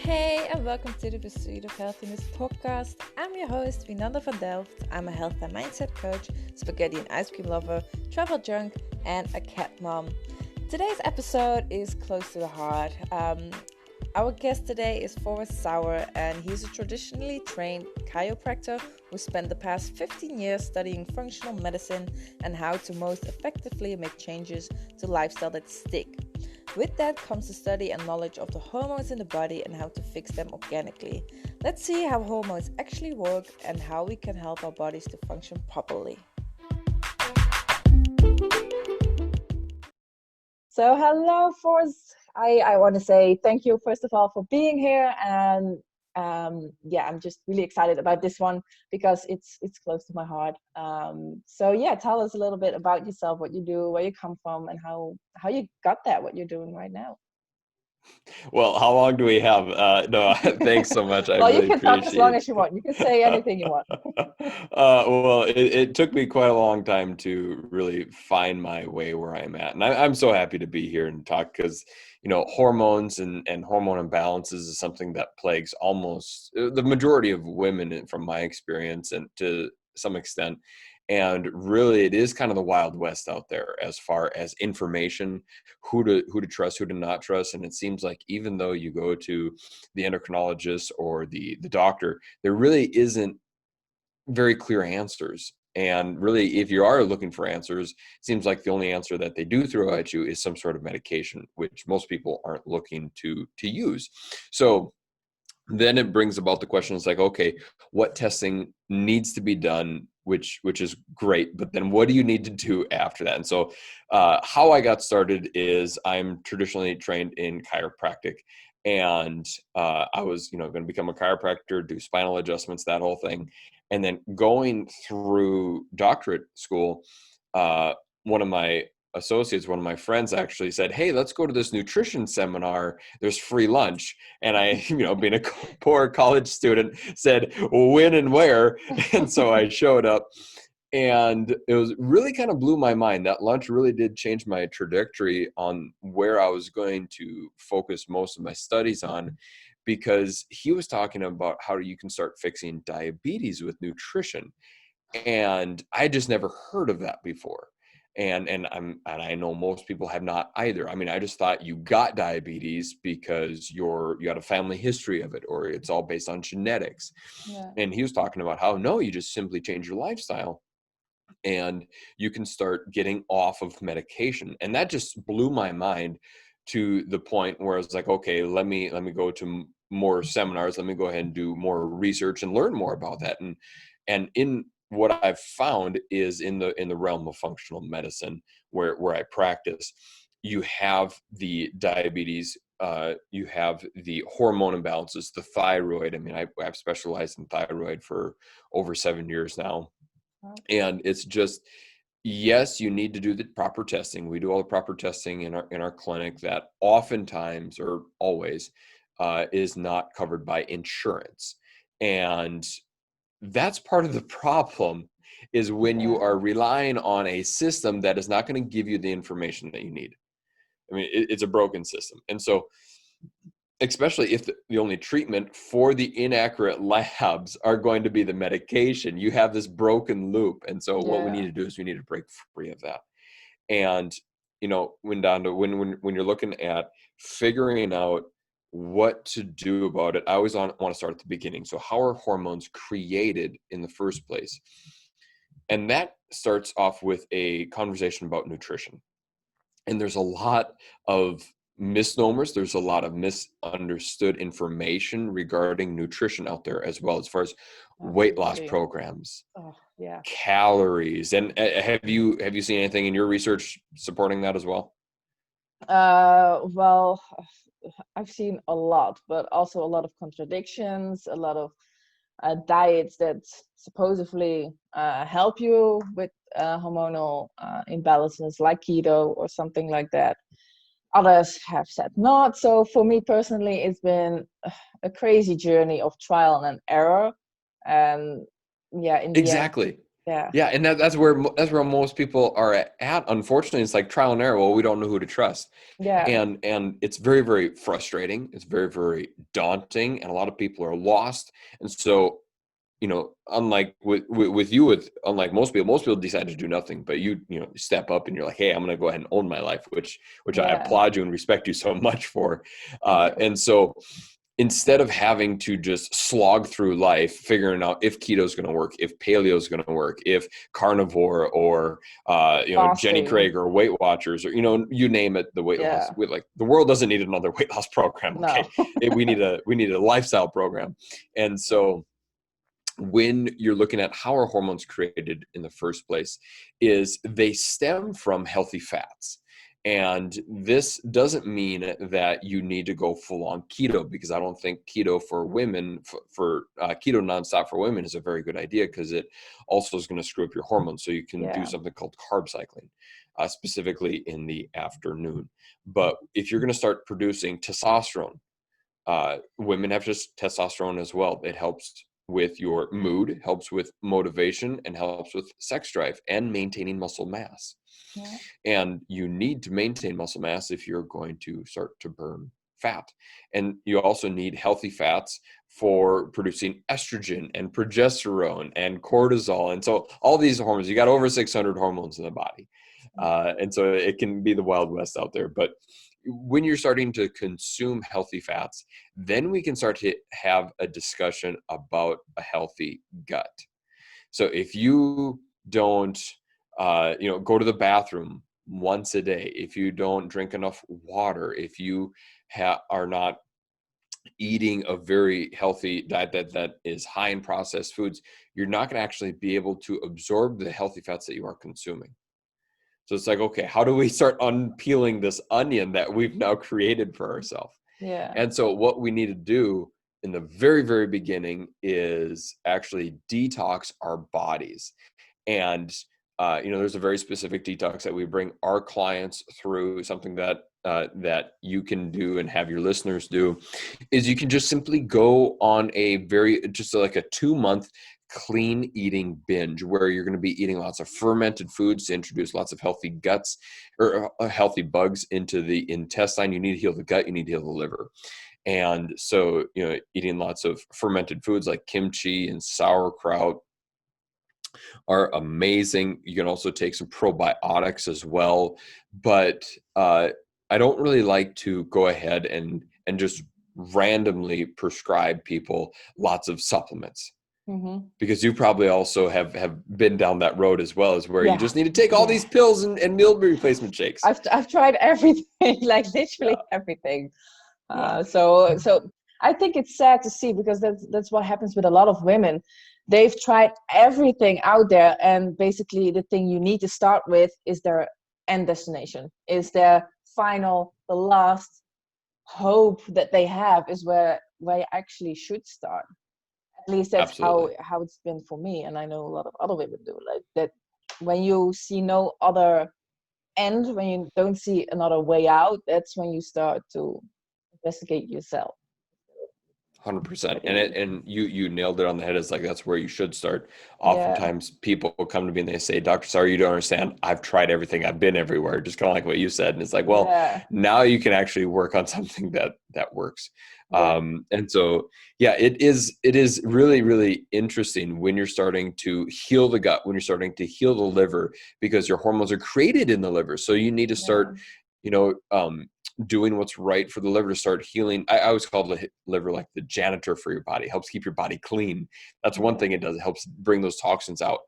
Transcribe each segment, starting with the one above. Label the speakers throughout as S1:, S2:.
S1: Hey, and welcome to the Pursuit of Healthiness Podcast. I'm your host, Vinanda van Delft. I'm a health and mindset coach, spaghetti and ice cream lover, travel junk, and a cat mom. Today's episode is close to the heart. Our guest today is Forrest Sauer, and he's a traditionally trained chiropractor who spent the past 15 years studying functional medicine and how to most effectively make changes to lifestyle that stick. With that comes the study and knowledge of the hormones in the body and how to fix them organically. Let's see how hormones actually work and how we can help our bodies to function properly. So hello, Forrest. I want to say thank you, first of all, for being here. And I'm just really excited about this one because it's close to my heart. Tell us a little bit about yourself, what you do, where you come from, and how you got there, what you're doing right now.
S2: Well, how long do we have? No, thanks so much. I
S1: Well,
S2: really
S1: you can talk as long
S2: appreciate
S1: as you want. You can say anything you want.
S2: Well, it took me quite a long time to really find my way where I'm at. And I'm so happy to be here and talk because, hormones and hormone imbalances is something that plagues almost the majority of women from my experience and to some extent. And really, it is kind of the Wild West out there as far as information, who to trust, who to not trust. And it seems like even though you go to the endocrinologist or the doctor, there really isn't very clear answers. And really, if you are looking for answers, it seems like the only answer that they do throw at you is some sort of medication, which most people aren't looking to use. So then it brings about the question, it's like, okay, what testing needs to be done, which is great, but then what do you need to do after that? And so how I got started is I'm traditionally trained in chiropractic, and I was going to become a chiropractor, do spinal adjustments, that whole thing. And then going through doctorate school, one of my associates, one of my friends actually said, "Hey, let's go to this nutrition seminar. There's free lunch." And I, being a poor college student, said, "When and where?" And so I showed up, and it was really kind of blew my mind. That lunch really did change my trajectory on where I was going to focus most of my studies on, because he was talking about how you can start fixing diabetes with nutrition. And I just never heard of that before. And I know most people have not either. I mean, I just thought you got diabetes because you got a family history of it, or it's all based on genetics.
S1: Yeah.
S2: And he was talking about how, no, you just simply change your lifestyle and you can start getting off of medication. And that just blew my mind to the point where I was like, okay, let me go to more seminars. Let me go ahead and do more research and learn more about that. And in what I've found is in the realm of functional medicine where I practice, you have the diabetes, you have the hormone imbalances, the thyroid. I mean, I've specialized in thyroid for over 7 years now. And it's just, yes, you need to do the proper testing. We do all the proper testing in our clinic that oftentimes or always is not covered by insurance. And that's part of the problem, is when you are relying on a system that is not going to give you the information that you need. I mean, it's a broken system. And so, especially if the only treatment for the inaccurate labs are going to be the medication, you have this broken loop. And so what we need to do is we need to break free of that. And, when you're looking at figuring out what to do about it, I always want to start at the beginning. So how are hormones created in the first place? And that starts off with a conversation about nutrition. And there's a lot of misnomers. There's a lot of misunderstood information regarding nutrition out there, as well, as far as weight loss programs, calories. And have you seen anything in your research supporting that as well?
S1: Well, I've seen a lot, but also a lot of contradictions, a lot of diets that supposedly help you with hormonal imbalances, like keto or something like that. Others have said not. So for me personally, it's been a crazy journey of trial and error. And in the
S2: Exactly.
S1: end, Yeah.
S2: Yeah, and that's where most people are at. Unfortunately, it's like trial and error. Well, we don't know who to trust,
S1: Yeah.
S2: and it's very, very frustrating. It's very, very daunting, and a lot of people are lost. And so, unlike unlike most people decide to do nothing, but you step up and you're like, hey, I'm going to go ahead and own my life, which I
S1: Yeah.
S2: applaud you and respect you so much for.
S1: Thank you.
S2: And so, instead of having to just slog through life figuring out if keto is going to work, if paleo is going to work, if carnivore or Jenny
S1: Fasting.
S2: Craig or Weight Watchers or you name it, the weight loss,
S1: Yeah.
S2: like the world doesn't need another weight loss program. Okay,
S1: No.
S2: we need a lifestyle program. And so when you're looking at how are hormones created in the first place, is they stem from healthy fats. And this doesn't mean that you need to go full on keto, because I don't think keto for women, for keto nonstop for women is a very good idea, because it also is going to screw up your hormones. So you can do
S1: Yeah.
S2: something called carb cycling, specifically in the afternoon. But if you're going to start producing testosterone, women have just testosterone as well. It helps with your mood, helps with motivation, and helps with sex drive and maintaining muscle mass.
S1: Yeah.
S2: And you need to maintain muscle mass if you're going to start to burn fat. And you also need healthy fats for producing estrogen and progesterone and cortisol. And so all these hormones, you got over 600 hormones in the body. And so it can be the Wild West out there. But when you're starting to consume healthy fats, then we can start to have a discussion about a healthy gut. So if you don't, go to the bathroom once a day, if you don't drink enough water, if you are not eating a very healthy diet that is high in processed foods, you're not going to actually be able to absorb the healthy fats that you are consuming. So it's like, okay, how do we start unpeeling this onion that we've now created for ourselves?
S1: Yeah.
S2: And so what we need to do in the very, very beginning is actually detox our bodies. And, there's a very specific detox that we bring our clients through, something that you can do and have your listeners do, is you can just simply go on just like a 2-month clean eating binge, where you're going to be eating lots of fermented foods to introduce lots of healthy guts or healthy bugs into the intestine. You need to heal the gut. You need to heal the liver. And so, eating lots of fermented foods like kimchi and sauerkraut are amazing. You can also take some probiotics as well. But I don't really like to go ahead and just randomly prescribe people lots of supplements,
S1: Mm-hmm.
S2: because you probably also have been down that road as well, as where you
S1: Yeah.
S2: just need to take all these pills and meal replacement shakes.
S1: I've tried everything, like literally
S2: Yeah.
S1: everything.
S2: Yeah.
S1: So I think it's sad to see, because that's what happens with a lot of women. They've tried everything out there, and basically the thing you need to start with is their end destination, is their the last hope that they have, is where you actually should start. At least that's
S2: Absolutely.
S1: how it's been for me, and I know a lot of other women do like that. When you see no other end, when you don't see another way out, that's when you start to investigate yourself.
S2: 100%. And
S1: Pretty.
S2: you nailed it on the head. It's like, that's where you should start.
S1: Yeah.
S2: Oftentimes people will come to me and they say, Dr. Sauer, you don't understand. I've tried everything. I've been everywhere. Just kind of like what you said. And it's like, well,
S1: Yeah.
S2: now you can actually work on something that works.
S1: Yeah.
S2: And so, yeah, it is really, really interesting when you're starting to heal the gut, when you're starting to heal the liver, because your hormones are created in the liver. So you need to
S1: Yeah.
S2: start, you know, doing what's right for the liver to start healing. I always call the liver like the janitor for your body. It helps keep your body clean. That's one
S1: Yeah.
S2: thing it does. It helps bring those toxins out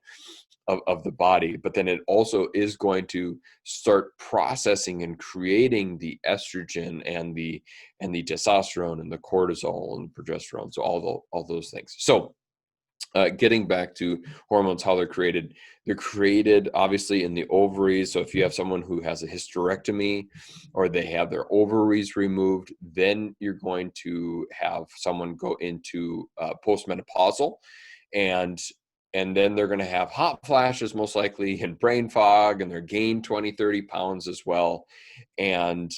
S2: of the body. But then it also is going to start processing and creating the estrogen and the testosterone and the cortisol and progesterone. So all those things. So getting back to hormones, how they're created obviously in the ovaries. So if you have someone who has a hysterectomy or they have their ovaries removed, then you're going to have someone go into postmenopausal, and then they're going to have hot flashes most likely, and brain fog, and they're gain 20-30 pounds as well. And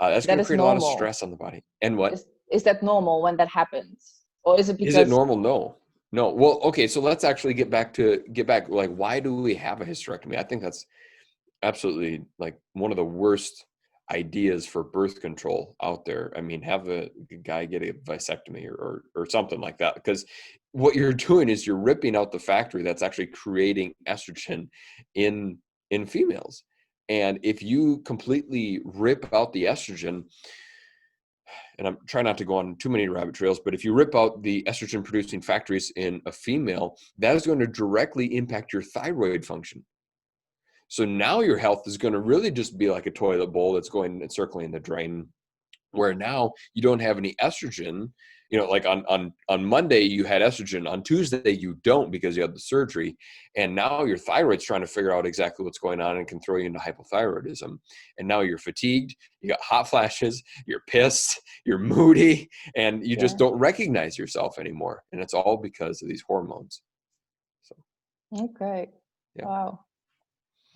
S2: that's going
S1: That
S2: to
S1: is
S2: create a lot of
S1: normal.
S2: stress on the body. And what
S1: Is that normal when that happens? Or is it
S2: is it
S1: because
S2: normal? No. No. Well, okay. So let's actually get back. Like, why do we have a hysterectomy? I think that's absolutely like one of the worst ideas for birth control out there. I mean, have a guy get a vasectomy or something like that, because what you're doing is you're ripping out the factory that's actually creating estrogen in females. And if you completely rip out the estrogen, and I'm trying not to go on too many rabbit trails, but if you rip out the estrogen producing factories in a female, that is going to directly impact your thyroid function. So now your health is going to really just be like a toilet bowl that's going and circling the drain, where now you don't have any estrogen. Like on Monday you had estrogen, on Tuesday you don't because you had the surgery, and now your thyroid's trying to figure out exactly what's going on and can throw you into hypothyroidism. And now you're fatigued, you got hot flashes, you're pissed, you're moody, and you just don't recognize yourself anymore. And it's all because of these hormones. So
S1: Okay.
S2: Yeah.
S1: Wow.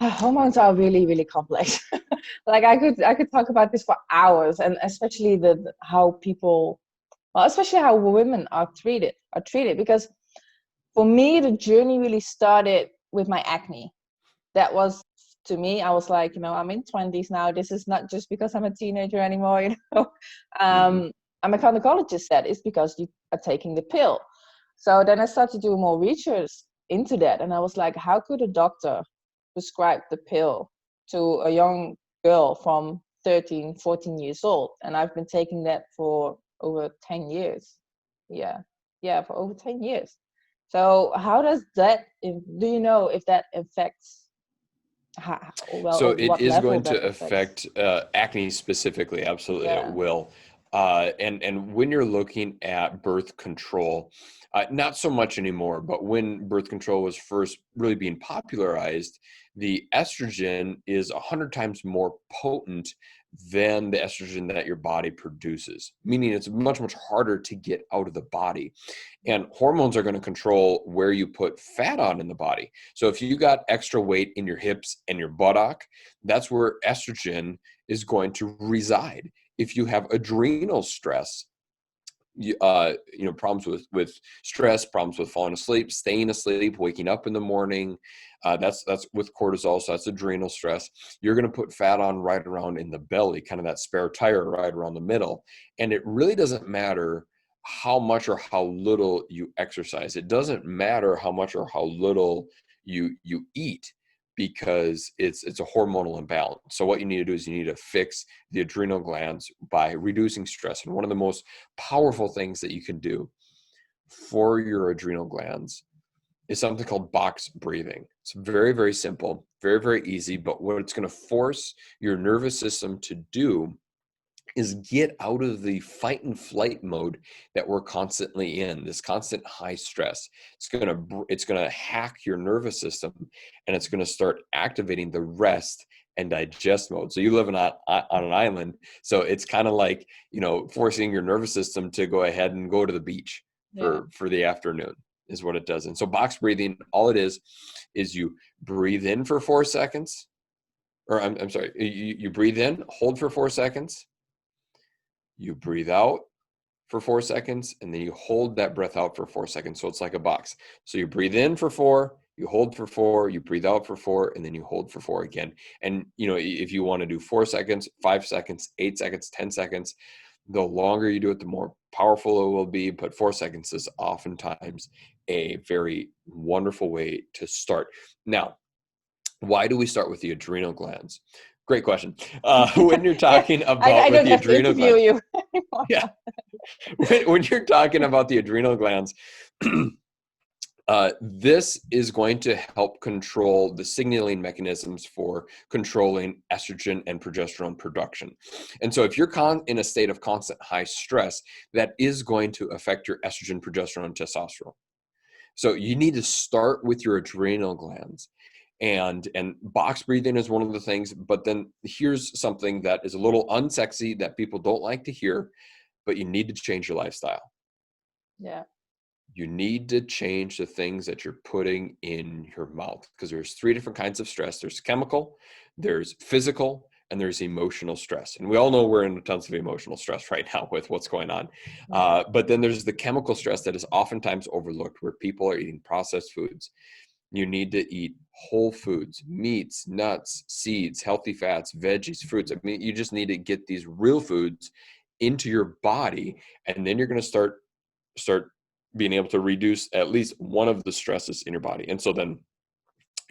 S1: Hormones are really, really complex. Like I could talk about this for hours, and especially how people, well, especially how women are treated. Because for me, the journey really started with my acne. That was, to me, I was like, I'm in 20s now. This is not just because I'm a teenager anymore.
S2: Mm-hmm.
S1: And my gynecologist said it's because you are taking the pill. So then I started to do more research into that, and I was like, how could a doctor prescribe the pill to a young girl from 13, 14 years old? And I've been taking that for over 10 years. For over 10 years. So how does that, do you know if that affects,
S2: So
S1: at
S2: it
S1: what
S2: is
S1: level
S2: going
S1: that
S2: to
S1: affects?
S2: affect acne specifically. Absolutely, it
S1: Yeah.
S2: will. And when you're looking at birth control, not so much anymore, but when birth control was first really being popularized, the estrogen is 100 times more potent than the estrogen that your body produces, meaning it's much, much harder to get out of the body. And hormones are going to control where you put fat on in the body. So if you got extra weight in your hips and your buttock, that's where estrogen is going to reside. If you have adrenal stress, problems with stress, problems with falling asleep, staying asleep, waking up in the morning, that's with cortisol. So that's adrenal stress. You're going to put fat on right around in the belly, kind of that spare tire right around the middle. And it really doesn't matter how much or how little you exercise. It doesn't matter how much or how little you eat, because it's a hormonal imbalance. So what you need to do is you need to fix the adrenal glands by reducing stress. And one of the most powerful things that you can do for your adrenal glands is something called box breathing. It's very, very simple, very, very easy. But what it's going to force your nervous system to do is get out of the fight and flight mode that we're constantly in, this constant high stress. It's going to hack your nervous system, and it's going to start activating the rest and digest mode. So you live on an island, so it's kind of like, forcing your nervous system to go ahead and go to the beach for the afternoon is what it does. And so box breathing, all it is you breathe in for 4 seconds, or I'm sorry, you breathe in, hold for 4 seconds, you breathe out for 4 seconds, and then you hold that breath out for 4 seconds. So it's like a box. So you breathe in for 4, you hold for 4, you breathe out for 4, and then you hold for 4 again. And, if you want to do 4 seconds, 5 seconds, 8 seconds, 10 seconds, the longer you do it, the more powerful it will be. But 4 seconds is oftentimes a very wonderful way to start. Now, why do we start with the adrenal glands? Great question. When you're talking about
S1: I
S2: with
S1: don't
S2: the
S1: have to
S2: adrenal
S1: interview
S2: glands,
S1: you anymore.
S2: yeah, when you're talking about the adrenal glands, this is going to help control the signaling mechanisms for controlling estrogen and progesterone production. And so if you're in a state of constant high stress, that is going to affect your estrogen, progesterone, and testosterone. So you need to start with your adrenal glands. And box breathing is one of the things. But then here's something that is a little unsexy that people don't like to hear, but you need to change your lifestyle.
S1: Yeah.
S2: You need to change the things that you're putting in your mouth, because there's 3 different kinds of stress. There's chemical, there's physical, and there's emotional stress. And we all know we're in tons of emotional stress right now with what's going on.
S1: Yeah.
S2: But then there's the chemical stress that is oftentimes overlooked, where people are eating processed foods. You need to eat whole foods, meats, nuts, seeds, healthy fats, veggies, fruits. I mean, you just need to get these real foods into your body, and then you're going to start being able to reduce at least one of the stresses in your body. And so then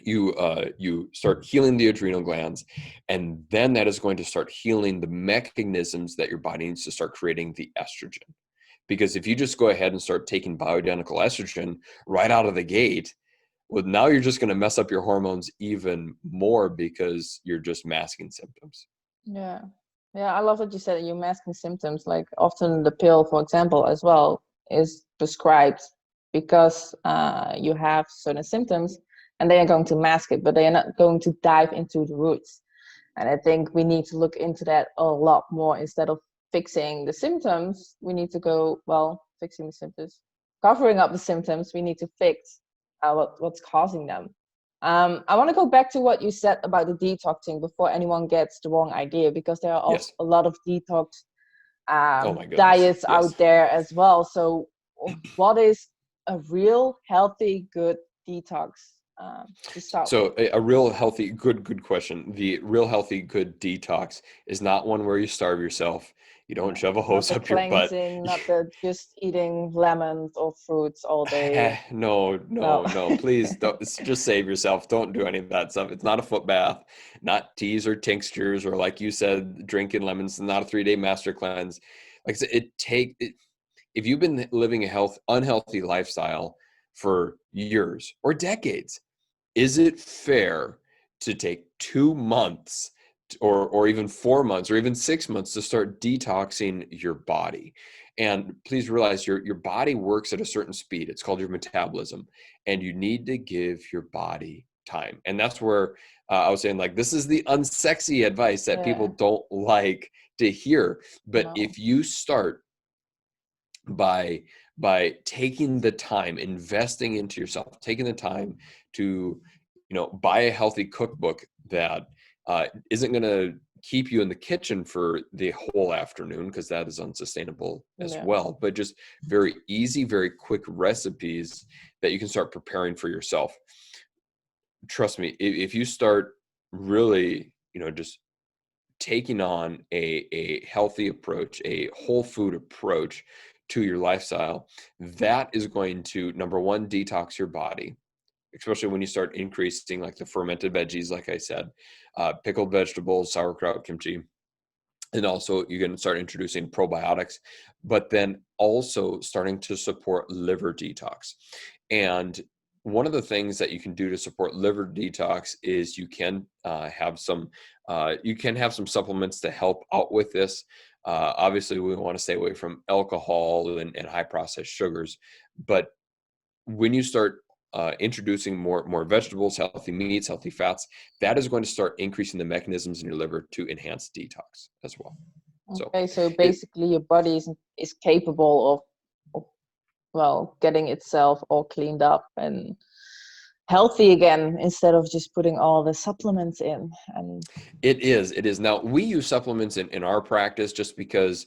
S2: you start healing the adrenal glands, and then that is going to start healing the mechanisms that your body needs to start creating the estrogen. Because if you just go ahead and start taking bioidentical estrogen right out of the gate, well, now you're just going to mess up your hormones even more, because you're just masking symptoms.
S1: Yeah. Yeah, I love that you said that you're masking symptoms. Like often the pill, for example, as well, is prescribed because you have certain symptoms and they are going to mask it, but they are not going to dive into the roots. And I think we need to look into that a lot more. Instead of fixing the symptoms, we need to go, well, fixing the symptoms, covering up the symptoms, we need to fix what's causing them. I want to go back to what you said about the detoxing before anyone gets the wrong idea, because there are also
S2: Yes.
S1: a lot of detox
S2: Oh my goodness.
S1: diets
S2: Yes.
S1: out there as well. So what is a real healthy, good detox to start
S2: So
S1: with?
S2: a real healthy, good question. The real healthy, good detox is not one where you starve yourself. You don't shove a
S1: Not
S2: hose
S1: the
S2: up your butt.
S1: cleansing, not the just eating lemons or fruits all day. No.
S2: No. Please don't, just save yourself. Don't do any of that stuff. It's not a foot bath, not teas or tinctures, or like you said, drinking lemons, not a 3-day master cleanse. Like I said, if you've been living a unhealthy lifestyle for years or decades, is it fair to take 2 months or even 4 months or even 6 months to start detoxing your body? And please realize your body works at a certain speed. It's called your metabolism, and you need to give your body time. And that's where I was saying, like, this is the unsexy advice that people
S1: Yeah,
S2: don't like to hear. But
S1: no.
S2: if you start by taking the time, investing into yourself, taking the time to buy a healthy cookbook that isn't going to keep you in the kitchen for the whole afternoon, because that is unsustainable as
S1: Yeah.
S2: well, but just very easy, very quick recipes that you can start preparing for yourself. Trust me, if you start really just taking on a healthy approach, a whole food approach to your lifestyle, that is going to, number one, detox your body, especially when you start increasing like the fermented veggies, like I said, pickled vegetables, sauerkraut, kimchi. And also you're going to start introducing probiotics, but then also starting to support liver detox. And one of the things that you can do to support liver detox is you can have some supplements to help out with this. Obviously, we want to stay away from alcohol and high processed sugars, but when you start introducing more vegetables, healthy meats, healthy fats, that is going to start increasing the mechanisms in your liver to enhance detox as well. So
S1: Okay, so
S2: it
S1: basically your body is capable of well, getting itself all cleaned up and healthy again, instead of just putting all the supplements in. And
S2: it is now, we use supplements in our practice just because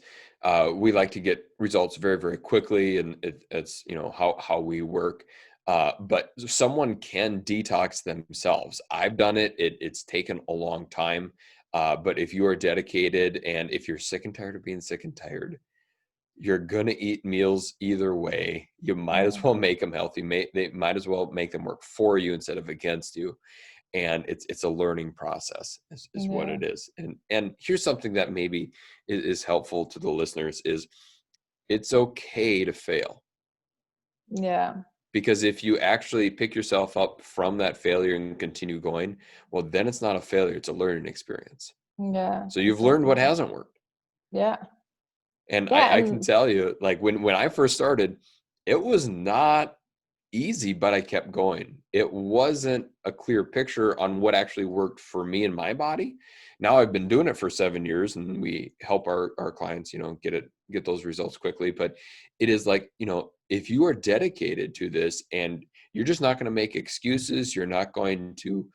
S2: we like to get results very, very quickly, and it's how we work. But someone can detox themselves. I've done it. It's taken a long time. But if you are dedicated, and if you're sick and tired of being sick and tired, you're going to eat meals either way. You might as
S1: yeah,
S2: well make them healthy. They might as well make them work for you instead of against you. And it's a learning process is what
S1: yeah,
S2: it is. And here's something that maybe is helpful to the listeners is, it's okay to fail.
S1: yeah,
S2: Because if you actually pick yourself up from that failure and continue going, well, then it's not a failure, it's a learning experience.
S1: yeah,
S2: So you've learned what
S1: exactly.
S2: hasn't worked.
S1: Yeah,
S2: And
S1: yeah,
S2: I can
S1: and
S2: tell you, like when I first started, it was not easy, but I kept going. It wasn't a clear picture on what actually worked for me and my body. Now I've been doing it for 7 years, and we help our clients, get those results quickly. But it is like, if you are dedicated to this, and you're just not going to make excuses, you're not going to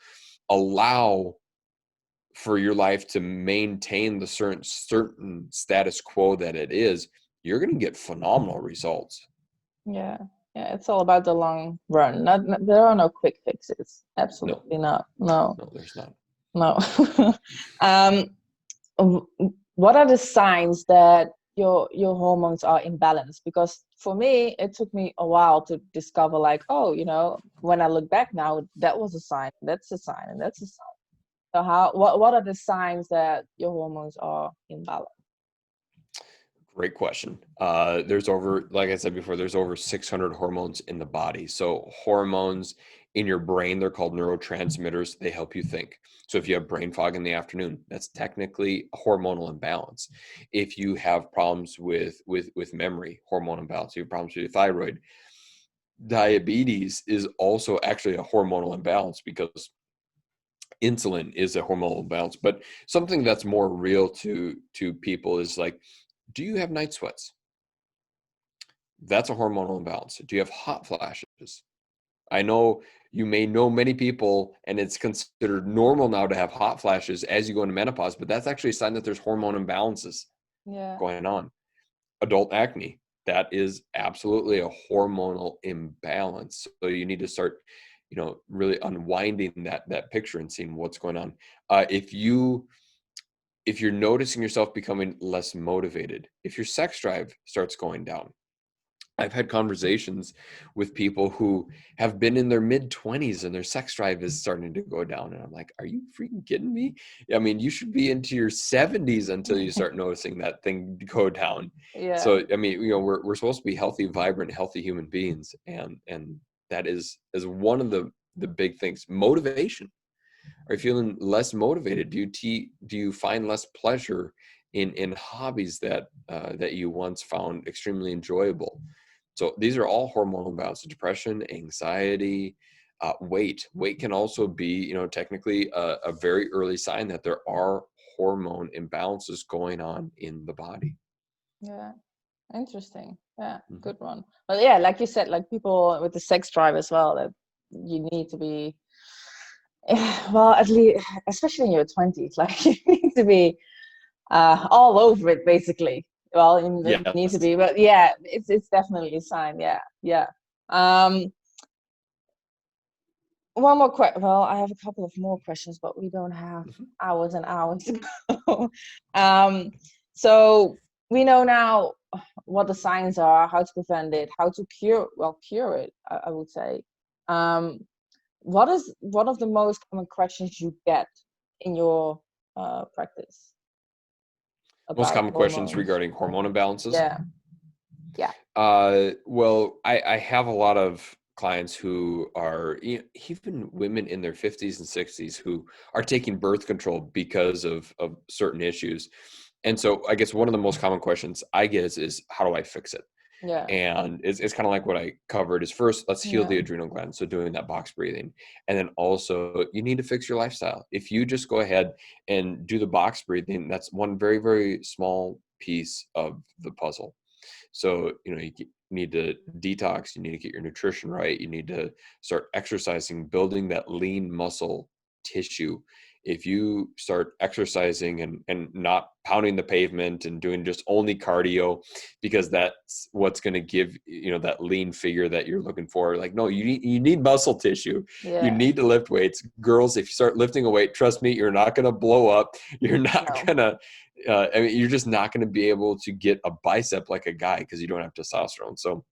S2: allow for your life to maintain the certain status quo that it is, you're going to get phenomenal results.
S1: Yeah. Yeah. It's all about the long run. There are no quick fixes. Absolutely not. No.
S2: No, there's not.
S1: No. What are the signs that your hormones are imbalanced? Because for me, it took me a while to discover, like, oh, when I look back now, that was a sign, that's a sign, and that's a sign. So what are the signs that your hormones are imbalanced?
S2: Great question. Like I said before, there's over 600 hormones in the body. So hormones in your brain, they're called neurotransmitters. They help you think. So if you have brain fog in the afternoon, that's technically a hormonal imbalance. If you have problems with memory, hormone imbalance. You have problems with your thyroid. Diabetes is also actually a hormonal imbalance because insulin is a hormonal imbalance. But something that's more real to people is like, do you have night sweats? That's a hormonal imbalance. Do you have hot flashes? I know you may know many people, and it's considered normal now to have hot flashes as you go into menopause, but that's actually a sign that there's hormone imbalances going on. Adult acne, that is absolutely a hormonal imbalance. So you need to start, really unwinding that picture and seeing what's going on. If you're noticing yourself becoming less motivated, if your sex drive starts going down, I've had conversations with people who have been in their mid-20s and their sex drive is starting to go down. And I'm like, are you freaking kidding me? I mean, you should be into your 70s until you start noticing that thing go down.
S1: Yeah.
S2: So, I mean, we're supposed to be healthy, vibrant, healthy human beings. And that is one of the big things. Motivation. Are you feeling less motivated? Do you find less pleasure in hobbies that you once found extremely enjoyable? So these are all hormonal imbalances: depression, anxiety, weight. Weight can also be, technically a very early sign that there are hormone imbalances going on in the body.
S1: Yeah. Interesting. Yeah.
S2: Mm-hmm.
S1: Good one. But yeah, like you said, like people with the sex drive as well, that you need to be, well, at least, especially in your 20s, like you need to be all over it, basically. Well, you need to be, but yeah, it's definitely a sign. Yeah, yeah. One more question. Well, I have a couple of more questions, but we don't have hours and hours to go. So we know now what the signs are, how to prevent it, how to cure it, I would say. What is one of the most common questions you get in your practice?
S2: Most common questions
S1: hormones.
S2: regarding hormone imbalances?
S1: Yeah. Yeah.
S2: Well, I have a lot of clients who are, even women in their 50s and 60s who are taking birth control because of certain issues. And so I guess one of the most common questions I get is how do I fix it?
S1: Yeah.
S2: And it's kind of like what I covered is first, let's heal the adrenal gland. So doing that box breathing. And then also you need to fix your lifestyle. If you just go ahead and do the box breathing, that's one very, very small piece of the puzzle. So, you need to detox, you need to get your nutrition right, you need to start exercising, building that lean muscle tissue. If you start exercising and not pounding the pavement and doing just only cardio, because that's what's going to give, that lean figure that you're looking for. Like, no, you need muscle tissue.
S1: Yeah.
S2: You need to lift weights. Girls, if you start lifting a weight, trust me, you're not going to blow up. You're not going to, you're just not going to be able to get a bicep like a guy because you don't have testosterone. So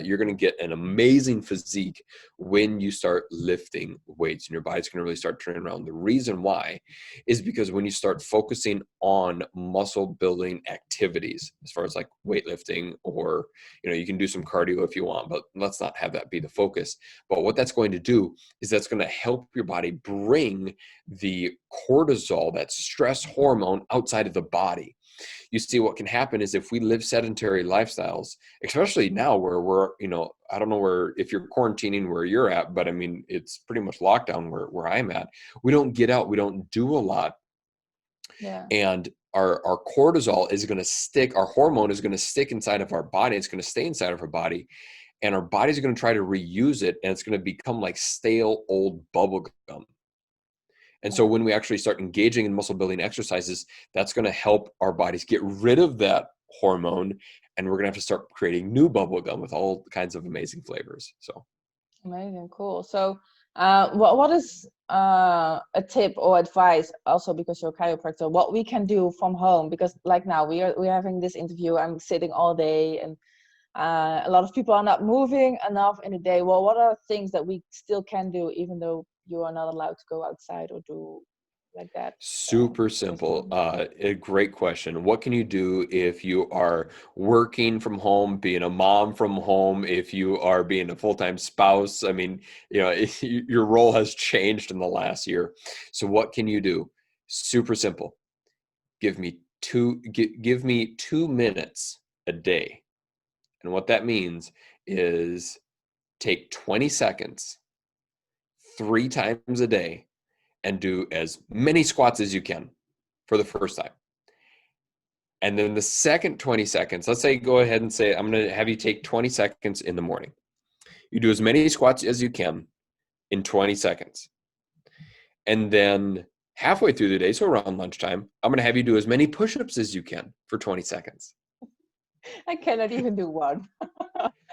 S2: you're going to get an amazing physique when you start lifting weights, and your body's going to really start turning around. The reason why is because when you start focusing on muscle building activities, as far as like weightlifting, or, you can do some cardio if you want, but let's not have that be the focus. But what that's going to do is that's going to help your body bring the cortisol, that stress hormone, outside of the body. You see, what can happen is if we live sedentary lifestyles, especially now where we're, I don't know if you're quarantining where you're at, but I mean, it's pretty much lockdown where I'm at. We don't get out. We don't do a lot.
S1: Yeah.
S2: And our cortisol is going to stick. Our hormone is going to stick inside of our body. It's going to stay inside of our body. And our body's going to try to reuse it. And it's going to become like stale old bubble gum. And so when we actually start engaging in muscle building exercises, that's going to help our bodies get rid of that hormone. And we're going to have to start creating new bubble gum with all kinds of amazing flavors. So
S1: amazing, cool. So what is a tip or advice, also because you're a chiropractor, what we can do from home? Because like now we're having this interview, I'm sitting all day, and a lot of people are not moving enough in a day. Well, what are things that we still can do, even though you are not allowed to go outside or do like that?
S2: super simple. A great question. What can you do if you are working from home, being a mom from home, if you are being a full-time spouse? I mean, your role has changed in the last year. So what can you do? Super simple. Give me 2 minutes a day. And what that means is take 20 seconds 3 times a day and do as many squats as you can for the first time. And then the second 20 seconds, let's say go ahead and say, I'm going to have you take 20 seconds in the morning. You do as many squats as you can in 20 seconds. And then halfway through the day, so around lunchtime, I'm going to have you do as many push-ups as you can for 20 seconds.
S1: I cannot even do one.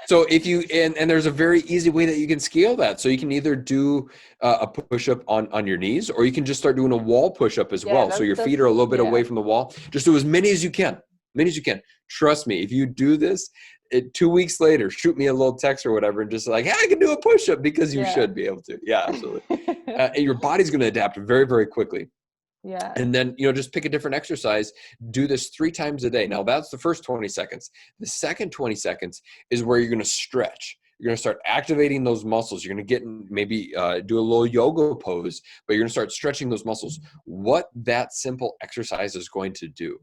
S2: So if you, and there's a very easy way that you can scale that. So you can either do a push-up on your knees, or you can just start doing a wall push-up as well. So your feet are a little bit away from the wall. Just do as many as you can, Trust me, if you do this, 2 weeks later, shoot me a little text or whatever, and just like, hey, I can do a push-up, because you should be able to. Yeah, absolutely. And your body's going to adapt very, very quickly.
S1: Yeah.
S2: And then, just pick a different exercise. Do this 3 times a day. Now, that's the first 20 seconds. The second 20 seconds is where you're going to stretch. You're going to start activating those muscles. You're going to get maybe do a little yoga pose, but you're going to start stretching those muscles. What that simple exercise is going to do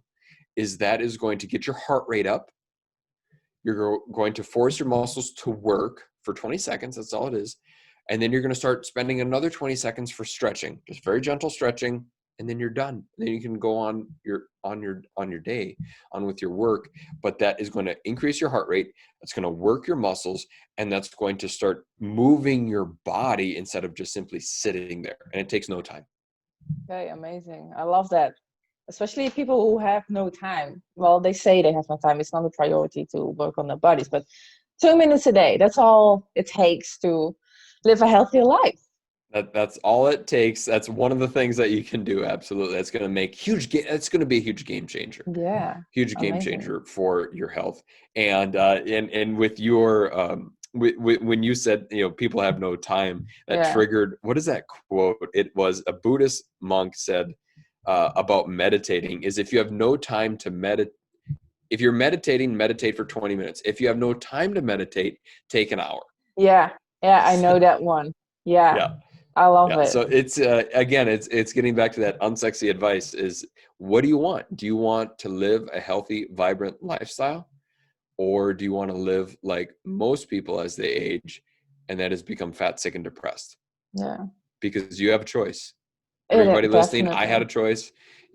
S2: is that is going to get your heart rate up. You're going to force your muscles to work for 20 seconds. That's all it is. And then you're going to start spending another 20 seconds for stretching, just very gentle stretching. And then you're done. Then you can go on your day on with your work. But that is going to increase your heart rate. That's going to work your muscles, and that's going to start moving your body instead of just simply sitting there. And it takes no time.
S1: Okay, amazing. I love that. Especially people who have no time. Well, they say they have no time. It's not a priority to work on their bodies, but 2 minutes a day, that's all it takes to live a healthier life.
S2: That's all it takes. That's one of the things that you can do. Absolutely. That's going to make it's going to be a huge game changer.
S1: Yeah.
S2: Huge game changer for your health. And with your, when you said, people have no time, that triggered, what is that quote? It was a Buddhist monk said about meditating, is if you have no time to meditate, if you're meditating, meditate for 20 minutes. If you have no time to meditate, take an hour.
S1: Yeah. Yeah. I know that one. Yeah. I love it.
S2: So it's, again, it's getting back to that unsexy advice is, what do you want? Do you want to live a healthy, vibrant lifestyle? Or do you want to live like most people as they age, and that is become fat, sick, and depressed?
S1: Yeah.
S2: Because you have a choice. Everybody listening, I had a choice,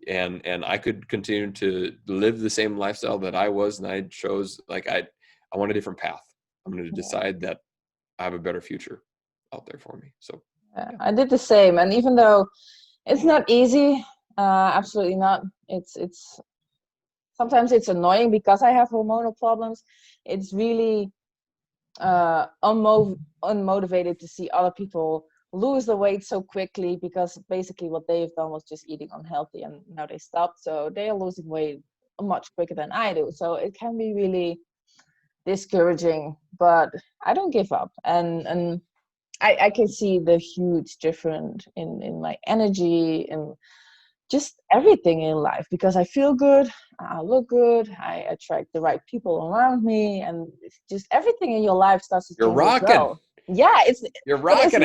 S2: and I could continue to live the same lifestyle that I was, and I chose, like, I want a different path. I'm going to decide that I have a better future out there for me. So
S1: I did the same, and even though it's not easy, absolutely not. It's sometimes it's annoying because I have hormonal problems. It's really unmotivated to see other people lose the weight so quickly, because basically what they've done was just eating unhealthy, and now they stopped, so they are losing weight much quicker than I do. So it can be really discouraging, but I don't give up, and I can see the huge difference in my energy and just everything in life, because I feel good, I look good, I attract the right people around me, and it's just everything in your life starts to
S2: you're rocking. Well.
S1: Yeah,
S2: you're rocking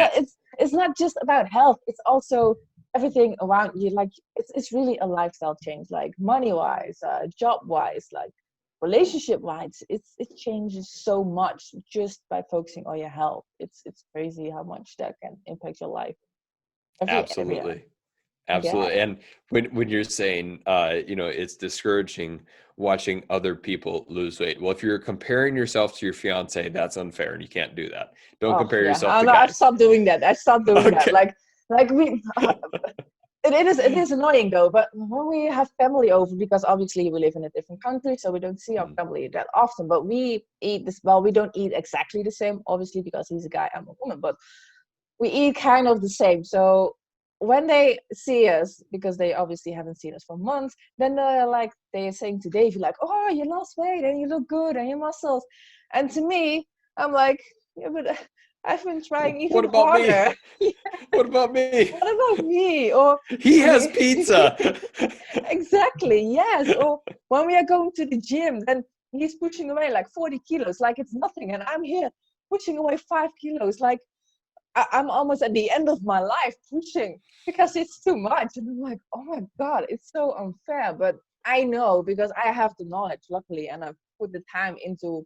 S1: it's not just about health, it's also everything around you. Like it's really a lifestyle change, like money wise, job wise, like relationship wise. It changes so much just by focusing on your health. It's crazy how much that can impact your life.
S2: Absolutely area. And when you're saying it's discouraging watching other people lose weight, well, if you're comparing yourself to your fiance, that's unfair, and you can't do that. Don't compare yourself to guys.
S1: I've stopped doing that. That. Like we It is annoying though, but when we have family over, because obviously we live in a different country, so we don't see our family that often, but we eat this, well, we don't eat exactly the same, obviously, because he's a guy, I'm a woman, but we eat kind of the same. So when they see us, because they obviously haven't seen us for months, then they're saying to Davey, like, oh, you lost weight and you look good and your muscles. And to me, I'm like, yeah, but I've been trying even
S2: What about
S1: harder.
S2: me? What about me?
S1: What about me? Or
S2: He has pizza.
S1: exactly, yes. Or when we are going to the gym, then he's pushing away like 40 kilos, like it's nothing. And I'm here pushing away 5 kilos, like I'm almost at the end of my life pushing because it's too much. And I'm like, oh my God, it's so unfair. But I know because I have the knowledge, luckily, and I've put the time into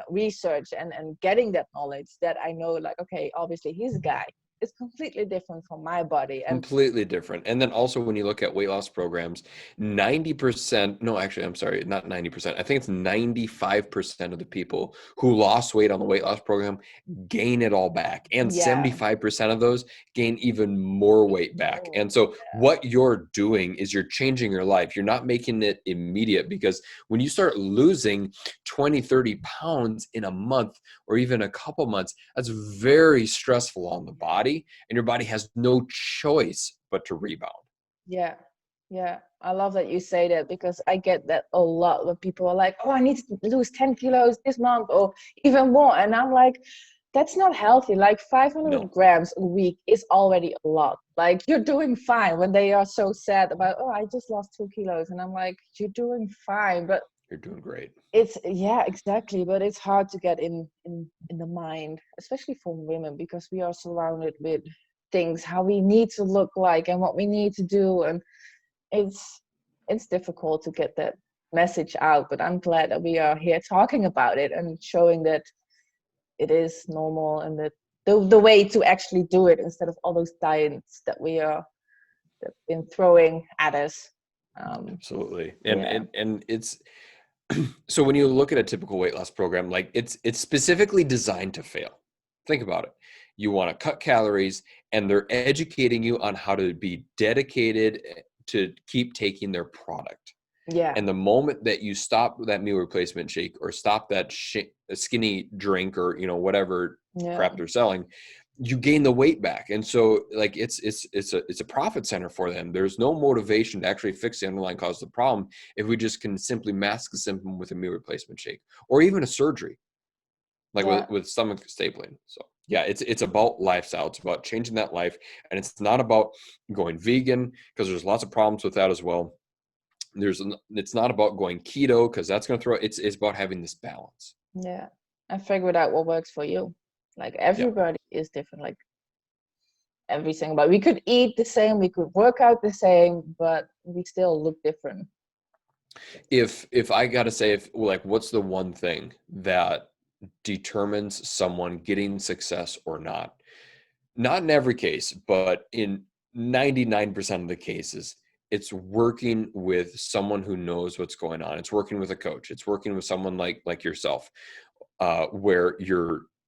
S1: research and getting that knowledge, that I know, like, okay, obviously he's a guy. It's completely different from my body. And
S2: Completely different. And then also when you look at weight loss programs, 90%, no, actually, I'm sorry, not 90%. I think it's 95% of the people who lost weight on the weight loss program gain it all back. And
S1: yeah,
S2: 75% of those gain even more weight back.
S1: oh,
S2: And so
S1: yeah,
S2: what you're doing is you're changing your life. You're not making it immediate, because when you start losing 20, 30 pounds in a month or even a couple months, that's very stressful on the body. And your body has no choice but to rebound.
S1: yeah, yeah. I love that you say that, because I get that a lot when people are like, oh, I need to lose 10 kilos this month or even more. And I'm like, that's not healthy. Like 500
S2: No,
S1: grams a week is already a lot. Like you're doing fine, when they are so sad about, oh, I just lost 2 kilos. And I'm like, you're doing fine. But
S2: you're doing great.
S1: it's, yeah, exactly. But it's hard to get in the mind, especially for women, because we are surrounded with things, how we need to look like and what we need to do. And it's difficult to get that message out. But I'm glad that we are here talking about it and showing that it is normal, and that the way to actually do it, instead of all those diets that that been throwing at us.
S2: Absolutely.
S1: Yeah,
S2: And it's so when you look at a typical weight loss program, like it's specifically designed to fail. Think about it. You want to cut calories, and they're educating you on how to be dedicated to keep taking their product.
S1: yeah,
S2: And the moment that you stop that meal replacement shake, or stop that skinny drink, or whatever
S1: yeah,
S2: crap they're selling, you gain the weight back. And so like it's a profit center for them. There's no motivation to actually fix the underlying cause of the problem if we just can simply mask the symptom with a meal replacement shake, or even a surgery, like
S1: yeah,
S2: with stomach stapling. So yeah, it's about lifestyle. It's about changing that life. And it's not about going vegan, because there's lots of problems with that as well. It's not about going keto, because that's going to it's about having this balance.
S1: yeah. I figured out what works for you. Like
S2: Yeah.
S1: everybody is different, like everything. But we could eat the same, we could work out the same, but we still look different.
S2: If I got to say, what's the one thing that determines someone getting success or not? Not in every case, but in 99% of the cases, it's working with someone who knows what's going on. It's working with a coach. It's working with someone like yourself, where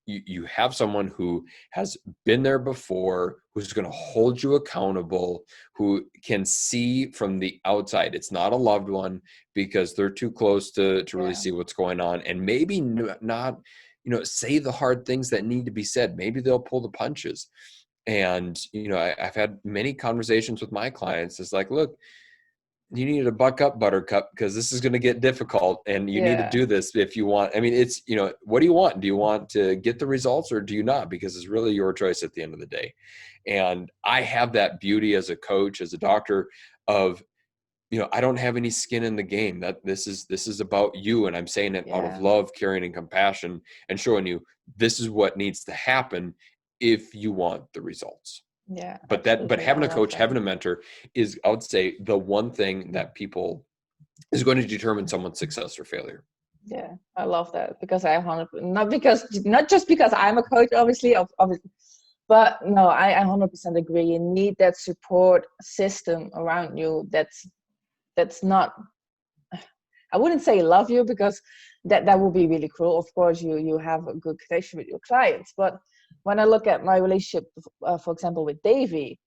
S2: you have someone who has been there before, who's going to hold you accountable, who can see from the outside. It's not a loved one, because they're too close to really
S1: Yeah,
S2: see what's going on, and maybe not, say the hard things that need to be said. Maybe they'll pull the punches. And, I've had many conversations with my clients. It's like, look, you need to buck up, buttercup, because this is going to get difficult, and you need to
S1: yeah,
S2: do this if you want. I mean, it's, what do you want? Do you want to get the results, or do you not? Because it's really your choice at the end of the day. And I have that beauty as a coach, as a doctor, of, I don't have any skin in the game. That this is about you. And I'm saying it out of
S1: yeah,
S2: love, caring, and compassion, and showing you this is what needs to happen if you want the results.
S1: yeah,
S2: But
S1: absolutely. I
S2: having a
S1: love
S2: coach,
S1: that.
S2: having a mentor is, I would say, the one thing that people is going to determine someone's success or failure.
S1: Yeah, I love that, because I 100, not just because I'm a coach, obviously, but no, I 100% agree. You need that support system around you. That's not, I wouldn't say love you, because that would be really cruel. Of course, you have a good connection with your clients, but when I look at my relationship, for example, with Davey,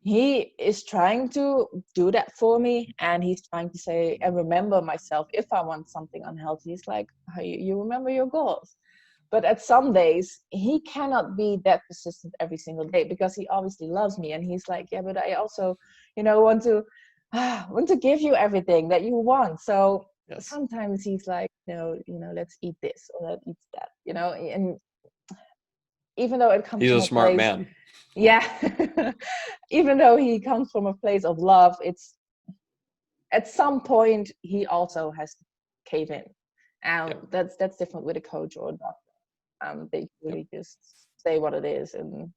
S1: he is trying to do that for me, and he's trying to say and remember myself if I want something unhealthy. He's like, "How you remember your goals?" But at some days he cannot be that persistent every single day, because he obviously loves me, and he's like, yeah, but I also, want to want to give you everything that you want. So
S2: Yes.
S1: sometimes he's like, no, let's eat this or let's eat that, and even though it comes
S2: He's
S1: from
S2: a
S1: a
S2: smart
S1: place,
S2: man.
S1: yeah, even though he comes from a place of love, it's at some point he also has to cave in.
S2: Yep.
S1: That's different with a coach or a doctor. They
S2: Yep.
S1: really just say what it is, and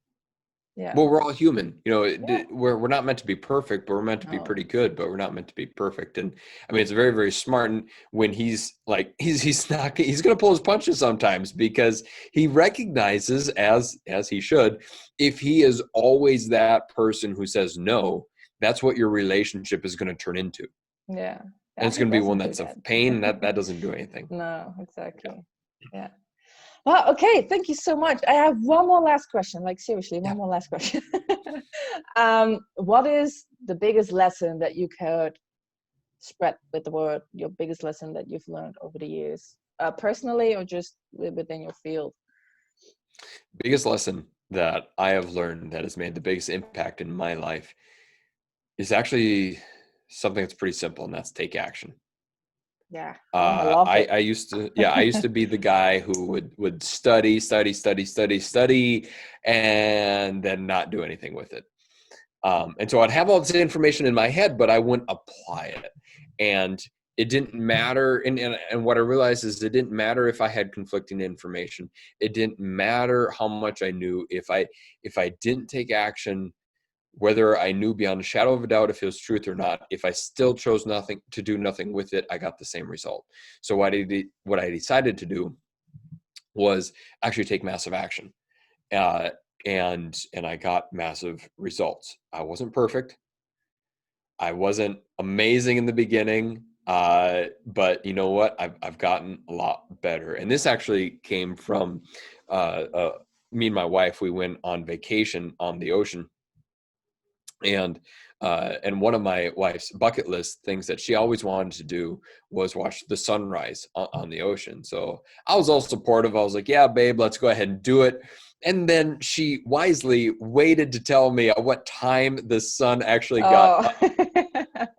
S1: yeah,
S2: Well, we're all human,
S1: yeah,
S2: we're not meant to be perfect, but we're meant to be
S1: no,
S2: pretty good, but we're not meant to be perfect. And I mean, it's very, very smart. And when he's like, he's not, he's going to pull his punches sometimes, because he recognizes, as he should, if he is always that person who says no, that's what your relationship is going to turn into.
S1: yeah,
S2: And
S1: yeah.
S2: it's
S1: He
S2: going to be one
S1: doesn't do
S2: that's of
S1: that.
S2: pain. That doesn't do anything.
S1: No,
S2: Yeah.
S1: exactly. Yeah. Well, okay. Thank you so much. I have one more last question. Like seriously,
S2: Yeah.
S1: one more last question. What is the biggest lesson that you could spread with the word? Your biggest lesson that you've learned over the years, personally or just within your field?
S2: Biggest lesson that I have learned that has made the biggest impact in my life is actually something that's pretty simple, and that's take action.
S1: Yeah. Oh, I love it.
S2: I used to, I used to be the guy who would study, and then not do anything with it. And so I'd have all this information in my head, but I wouldn't apply it. And it didn't matter. And what I realized is it didn't matter if I had conflicting information. It didn't matter how much I knew. If I didn't take action, whether I knew beyond a shadow of a doubt if it was truth or not, if I still chose nothing to do nothing with it, I got the same result. So what I decided to do was actually take massive action. Uh, and I got massive results. I wasn't perfect. I wasn't amazing in the beginning, but you know what? I've gotten a lot better. And this actually came from me and my wife. We went on vacation on the ocean, and one of my wife's bucket list things that she always wanted to do was watch the sunrise on the ocean. So I was all supportive. I was like, yeah, babe, let's go ahead and do it. And then she wisely waited to tell me at what time the sun actually got
S1: Oh.
S2: up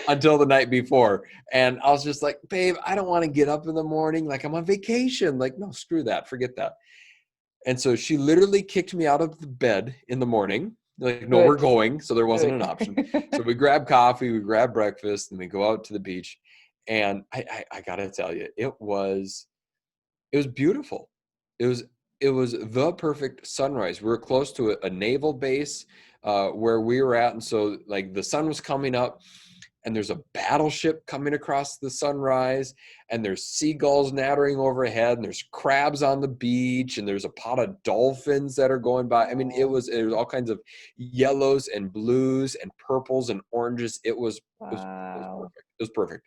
S2: until the night before. And I was just like, babe, I don't want to get up in the morning. Like, I'm on vacation. Like, no, screw that. Forget that. And so she literally kicked me out of the bed in the morning. Like, no, we're
S1: Good.
S2: going. So there wasn't
S1: Good.
S2: an option. So we grab coffee, we grab breakfast, and we go out to the beach. And I gotta tell you, it was beautiful. It was it was the perfect sunrise. We were close to a naval base where we were at, and so like the sun was coming up, and there's a battleship coming across the sunrise, and there's seagulls nattering overhead, and there's crabs on the beach, and there's a pot of dolphins that are going by. I mean, it was all kinds of yellows and blues and purples and oranges. It was
S1: Wow.
S2: perfect. It was perfect.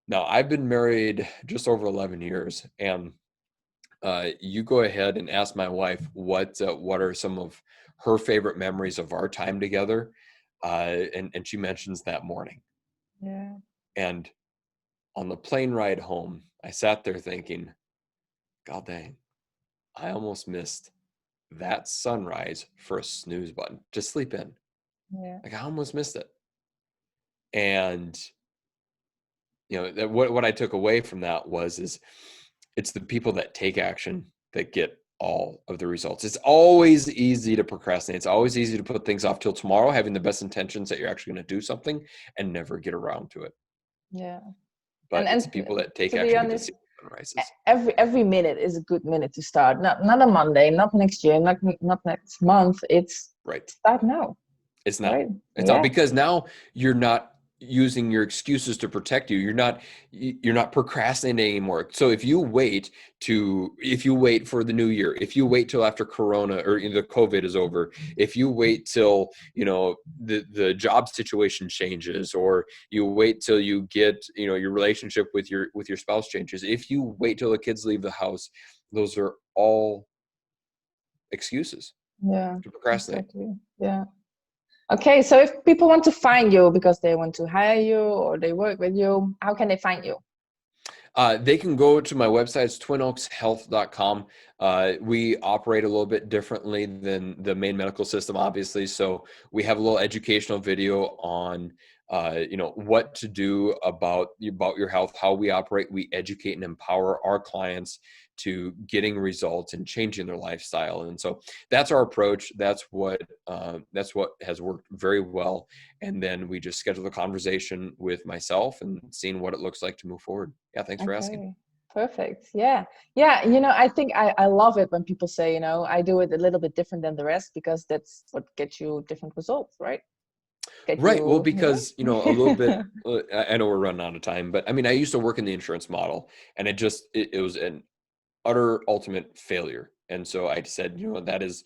S2: Now, I've been married just over 11 years, and you go ahead and ask my wife what are some of her favorite memories of our time together, and she mentions that morning.
S1: Yeah.
S2: And on the plane ride home, I sat there thinking, God dang, I almost missed that sunrise for a snooze button. Just sleep in.
S1: Yeah.
S2: Like I almost missed it. And what I took away from that is it's the people that take action that get all of the results. It's always easy to procrastinate. It's always easy to put things off till tomorrow, having the best intentions that you're actually going to do something and never get around to it.
S1: Yeah.
S2: But it's
S1: And
S2: the people that take
S1: to be
S2: action get to
S1: honest,
S2: see sunrises.
S1: every minute is a good minute to start. Not a Monday, not next year, not next month. It's
S2: Right.
S1: start now,
S2: It's now.
S1: right?
S2: It's now
S1: Yeah.
S2: because now you're not using your excuses to protect you. You're not procrastinating anymore. So if you wait for the new year, if you wait till after Corona or the COVID is over, if you wait till the job situation changes, or you wait till you get your relationship with your spouse changes, if you wait till the kids leave the house, those are all excuses
S1: Yeah.
S2: to procrastinate.
S1: Exactly. Yeah. Okay, so if people want to find you because they want to hire you or they work with you, how can they find you?
S2: They can go to my website, it's twinoakshealth.com. We operate a little bit differently than the main medical system, obviously. So we have a little educational video on, what to do about your health, how we operate. We educate and empower our clients to getting results and changing their lifestyle. And so that's our approach. That's what has worked very well. And then we just schedule a conversation with myself and seeing what it looks like to move forward. Yeah, thanks for asking.
S1: Okay, perfect. Yeah. Yeah. I think I love it when people say, I do it a little bit different than the rest because that's what gets you different results, right? Get
S2: Right. Well,
S1: you,
S2: because, a little bit,
S1: yeah.
S2: I know we're running out of time, but I mean, I used to work in the insurance model and it was an utter ultimate failure. And so I said, that is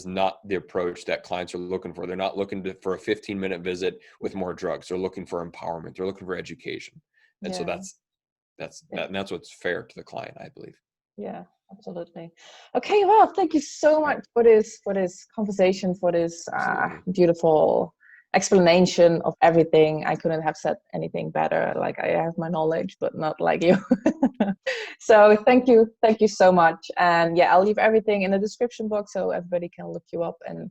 S2: not the approach that clients are looking for. They're not looking for a 15-minute visit with more drugs. They're looking for empowerment. They're looking for education. And so
S1: Yeah.
S2: that's what's fair to the client, I believe.
S1: Yeah, absolutely. Okay, well, thank you so
S2: All
S1: much
S2: right.
S1: for this conversation, for this
S2: Absolutely.
S1: beautiful explanation of everything. I couldn't have said anything better. Like, I have my knowledge, but not like you. So thank you so much. And yeah, I'll leave everything in the description box so everybody can look you up and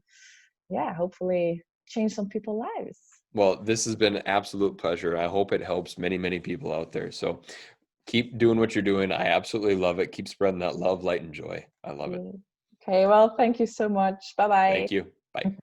S1: yeah, hopefully change some people's lives.
S2: Well, this has been an absolute pleasure. I hope it helps many, many people out there. So keep doing what you're doing. I absolutely love it. Keep spreading that love, light, and joy. I love it.
S1: Yeah. Okay, well, thank you so much. Bye bye.
S2: Thank you. Bye.